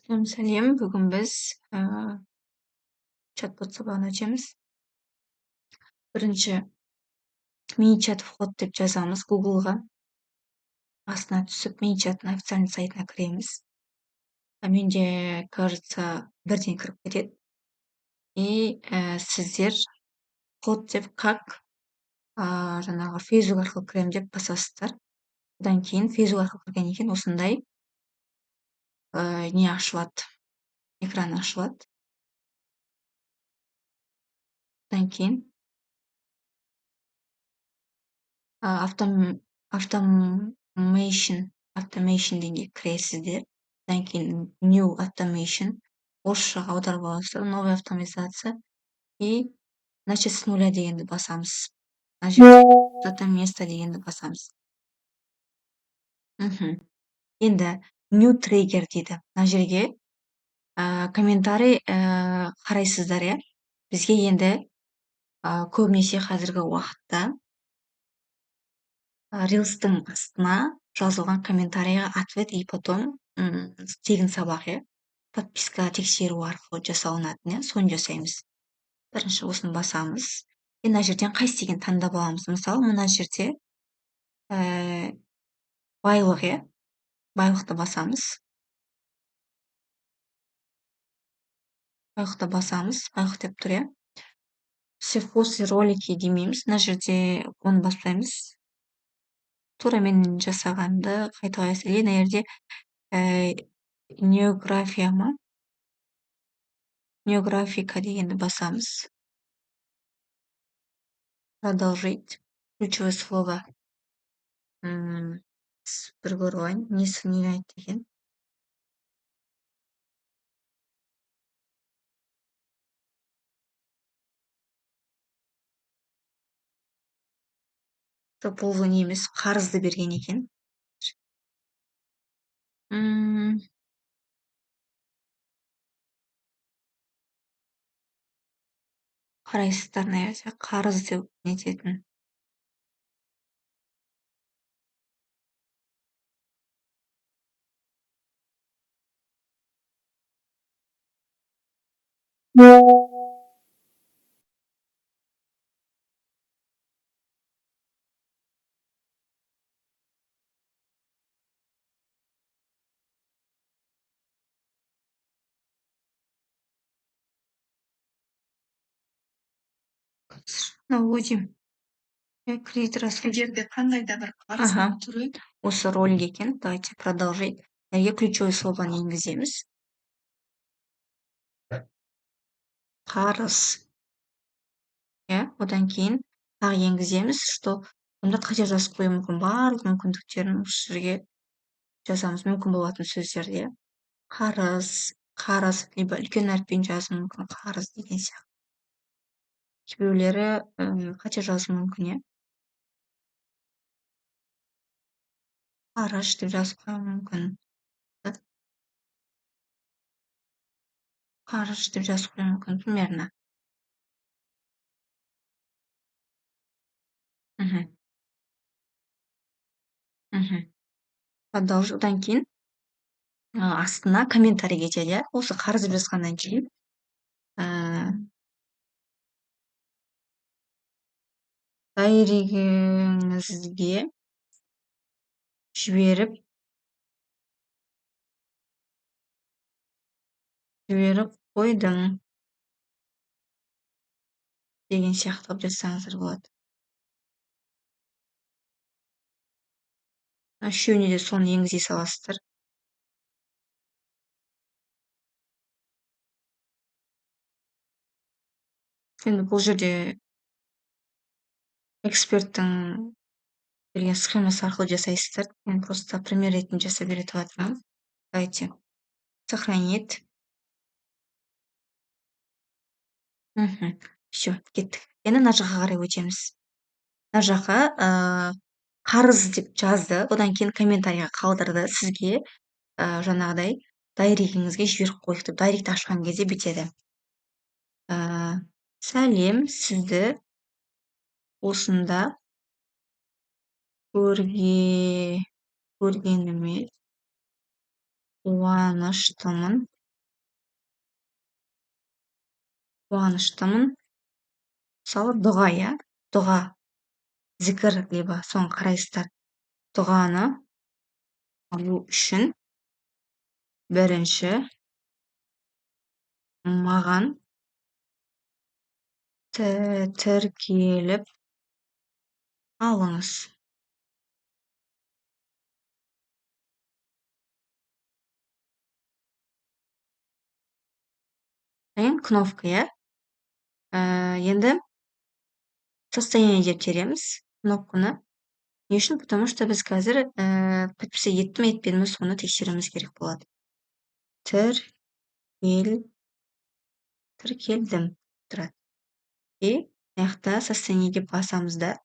Сәлем, бүгін біз чат-бот сабағын өтеміз. Бірінші мини-чат вход деп жазамыз Google-ға. Астына түсіп, мини-чаттың официальный сайтына кіреміз. Менде, кажется, бірден кіріп кетеді. И сіздер вход деп как жаңағы Facebook арқылы кірем деп басасыздар. Одан кейін Facebook арқылы кіргеннен кейін осындай не ашылады. Экран ашылады. Одан кейін automation деген кіресіздер. Одан кейін new automation, орысшаға аударып аласыздар, новая автоматизация и начать с нуля дегенді басамыз. Мына жерде это место дегенді басамыз. Енді new trigger дейді. Мына жерге комментарий қарайсыздар, иә? Бізге енді көбінесе қазіргі уақытта рилстың астына жазылған комментарийға ответ и потом тегін сабақ, иә? Подписка тексеру арқылы жасалынатын, иә? Соны жасаймыз. Бірінші осыны басамыз. Мына жерден қайсы деген таңдап аламыз. Мысалы, мына жерде байлық, иә? Байлықты басамыз. Байлықты басамыз. Байлық деп тұр, иә? Все после ролики демейміз. Мына жерде оны баспаймыз. Тура мен жасағанды қайта қоясыз. Мына жерде неография ма? Неографика дегенді басамыз. Продолжить. Ключевое слово. Бір көріп алайын. Несі не айтты екен? Жоқ, бұл не емес, қарызды берген екен. Қарайсыздар, наверное, қарыз деп нететін. Наводим. Кредит расходы. Жерде қандай да бір қарыздың түрі. Осы ролик екен. Давайте продолжить. Ключевое словоны енгіземіз. Қарыз. Одан кейін тағы енгіземіз, что онда қате жазып қою мүмкін, барлық мүмкіндіктерін осы жерге жазамыз, мүмкін болатын сөздерде. Қарыз, либо үлкен әріппен жазу мүмкін, қарыз деген сияқты. Кейбіреулері қате жазу мүмкін, иә? Қараш деп жазып қою мүмкін. Қараш деп жазып қою мүмкін, примерно. Продолжить. Одан кейін астына комментарий кетеді, иә? Осы қарыз деп жазғаннан кейін дайрегіңізге жіберіп қойдым деген сияқты қылып жазсаңыздар болады. Үшеуіне де соны енгізе саласыздар. Енді бұл жерде эксперттің берген схемасы арқылы жасайсыздар. Мен просто пример ретінде жасап беретіп жатырмын. Давайте. Сохранить. Все, кеттік. Енді мына жаққа қарай өтеміз. Мына жаққа қарыз деп жазды, одан кейін комментарийға қалдырды. Сізге жаңағыдай дайрегіңізге жіберіп қойдық деп дайректі ашқан кезде бітеді. Сәлем, сізді осында көргеніме қуаныштымын. қуаныштымын. Мысалы дұға, иә, дұға, зікір, либо соны қарайсыздар. Дұғаны алу үшін бірінші маған тіркеліп алыңыз. Кнопка, иә. Енді состояние деп тереміз кнопканы. Не үшін? Потому что біз қазір подписать еттім, етпедім ме, соны тексеруіміз керек болады. Тіркелдім тұрады. И мына состояниеге басамыз да.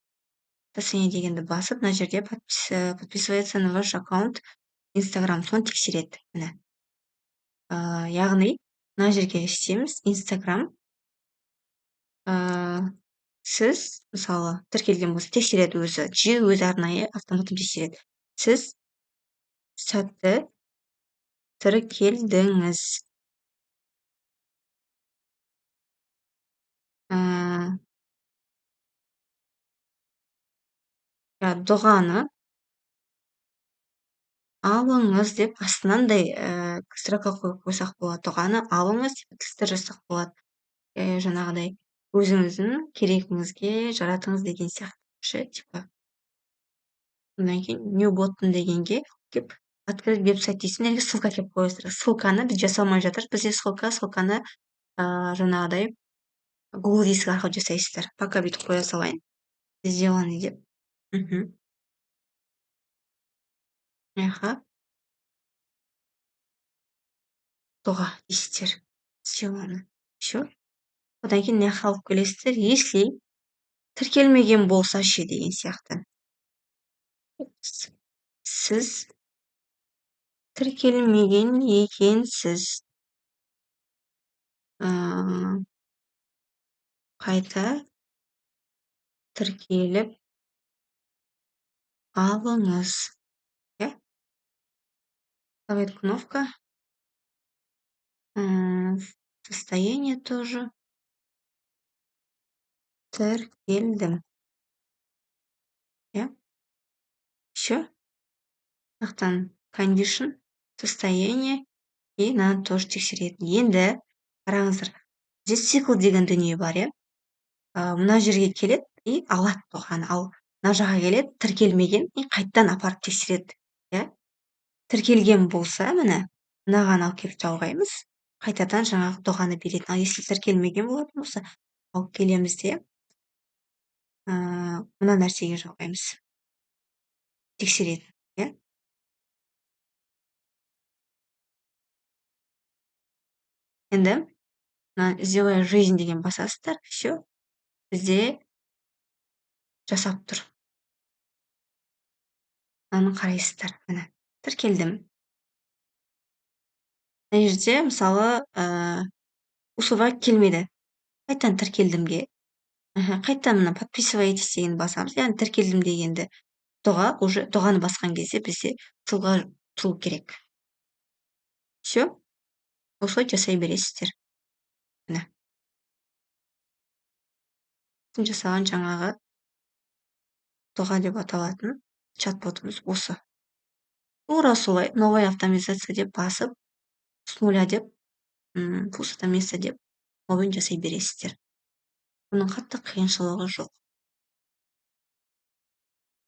Состояние дегенді басып, мына жерде подписывается на ваш аккаунт Instagram, соны тексереді. Міне. Яғни, мына жерге істейміз Instagram. Сіз, мысалы, тіркелген болса, тексереді өзі. Жүйе өзі арнайы автоматты тексереді. Сіз сәтті тіркелдіңіз. Дұғаны алыңыз деп астынандай строка қойып қойсақ болады. Дұғаны алыңыз деп тістер жасақ болады. Жаңағыдай өзіңіздің керегіңізге жаратыңыз деген сияқты. Типа. Одан кейін new button дегенге кеп открыть веб-сайт дейсің, неге ссылка кеп қойасыздар. Ссылканы біз жасамай жатыр. Бізде ссылканы жаңағыдай Google диск арқылы жасайсыздар. Пока бүйтіп қоя салайын. Сделаны деп. Дұға дейсіздер. Сделаны. Все. Одан кейін не алып келесіздер, если тіркелмеген болса ше деген сияқты. Сіз тіркелмеген екенсіз. Қайта тіркеліп алыңыз. Ставит кнопка. Состояние тоже. Тіркелдім. Все. Мынақтан condition, состояние и мынаны тоже тексереді. Енді қараңыздар. Здесь цикл деген дүние бар, иә. Мына жерге келеді и алады дұғаны. Ал мына жаққа келеді, тіркелмеген и қайттан апарып тексереді. Тіркелген болса, міне, мынаған алып келіп жалғаймыз. Қайтадан жаңағы дұғаны береді. Ал если тіркелмеген болатын болса, алып келеміз де мына нәрсеге жалғаймыз. Тексереді, иә. Енді сделай жизнь деген басасыздар. Все. Бізде жасап тұр. Мынаны қарайсыздар. Міне, тіркелдім. Мына жерде, мысалы, услуга келмеді. Қайтадан тіркелдімге. Қайтадан мына подписывайтесь деген басамыз. Яғни тіркелдім дегенді дұғаны басқан кезде бізде услуга тұру керек. Все. Осылай жасай бересіздер. Міне. Жасаған жаңағы дұға деп аталатын чат-ботымыз осы. Тура солай новая автоматизация деп басып, с нуля деп, пусто место деп, ойын жасай бересіздер. Бұның қатты қиыншылығы жоқ.